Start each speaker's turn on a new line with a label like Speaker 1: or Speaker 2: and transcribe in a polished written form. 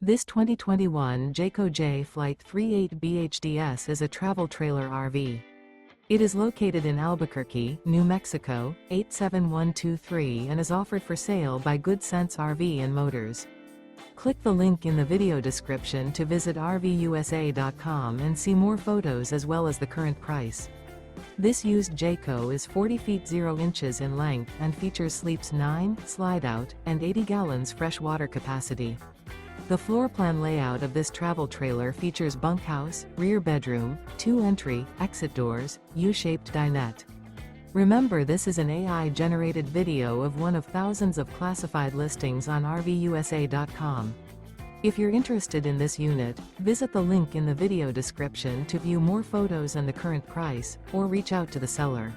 Speaker 1: This 2021 Jayco Jay Flight 38BHDS is a travel trailer RV. It is located in Albuquerque, New Mexico, 87123 and is offered for sale by Good Sense RV and Motors. Click the link in the video description to visit RVUSA.com and see more photos as well as the current price. This used Jayco is 40 feet 0 inches in length and features sleeps 9, slide-out, and 80 gallons fresh water capacity. The floor plan layout of this travel trailer features bunkhouse, rear bedroom, 2 entry, exit doors, U-shaped dinette. Remember, this is an AI-generated video of one of thousands of classified listings on RVUSA.com. If you're interested in this unit, visit the link in the video description to view more photos and the current price, or reach out to the seller.